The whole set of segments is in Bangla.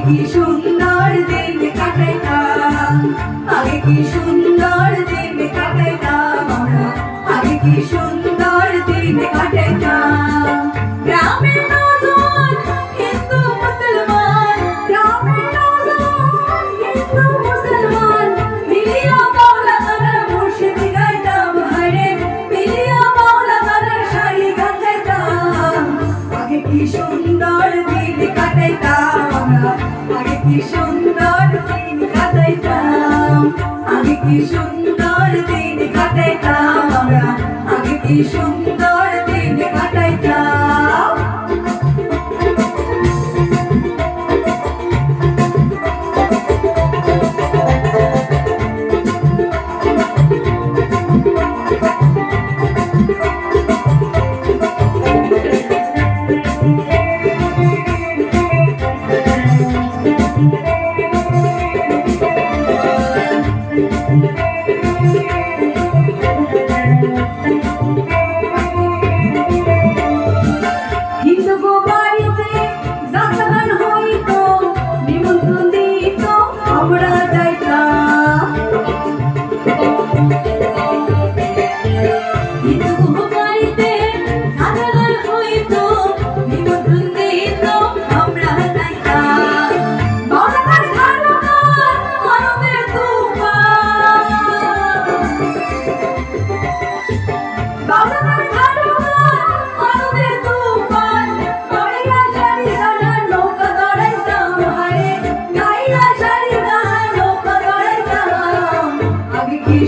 কি সুন্দর দিন কাটাইতাম, আগে কি সুন্দর দিন কাটাইতাম আমরা, আগে কি সুন্দর দিন কাটাইতাম। গ্রামে নজর হিন্দু মুসলমান, গ্রামে নজর হিন্দু মুসলমান, মিলিয়া মাওলা তারার মুর্শিদ গাইতাম হায়রে, মিলিয়া মাওলা তারার শাড়ি গান গাইতাম। আগে কি সুন্দর দিন কাটাইতাম আমরা, আগে কি সুন্দর দিন কাটাইতাম, আগে কি সুন্দর দিন কাটাইতাম আমরা, আগে কি সুন্দর দিন কাটাইতাম।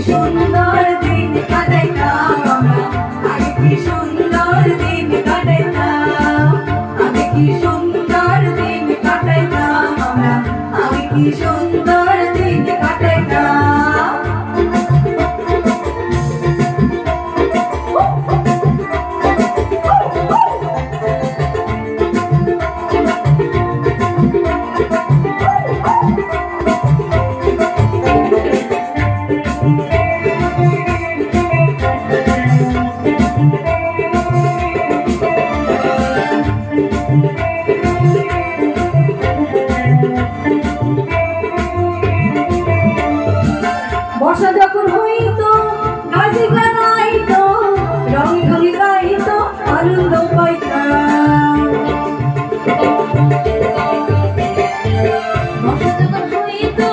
সুন্দর দিন কাটাইতাম আমরা, আগে কি সুন্দর দিন কাটাইতাম, আগে কি সুন্দর দিন কাটাইতাম আমরা, আগে কি সুন্দর দিন কাটাইতাম। বর্ষা যখন হইতো গাছি গাইতো, রঙে ঢঙে গাইতো, আনন্দ পাইতাম। বর্ষা যখন হইতো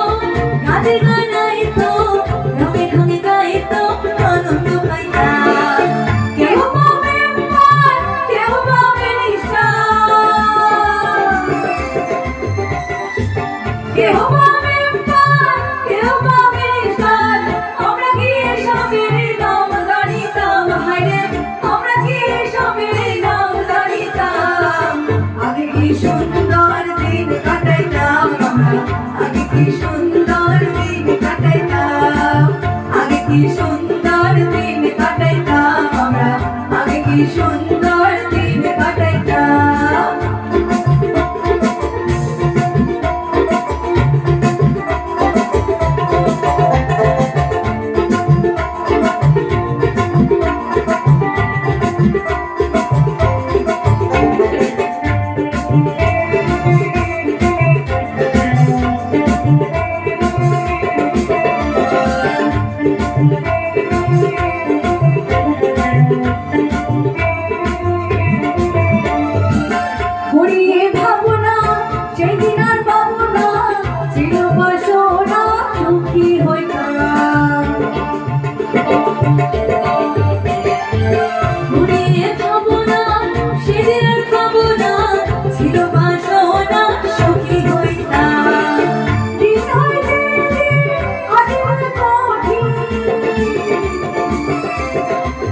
গাছি গাইতো, রঙে ঢঙে গাইতো, আনন্দ পাইতাম। কেউ পাবে প্রাণ, কেউ পাবে নিঃশ্বাস, কেউ পাবে প্রাণ, কেউ পাবে নিঃশ্বাস। আমরা কি এসবের নাম জানিতাম হায়রে, আমরা কি এসবের নাম জানিতাম। আগে কি সুন্দর দিন কাটাইতাম আমরা, আগে কি সুন্দর দিন কাটাইতাম, আগে কি সুন্দর দিন কাটাইতাম আমরা, আগে কি সুন্দর দিন কাটাইতাম। ঘুরিয়ে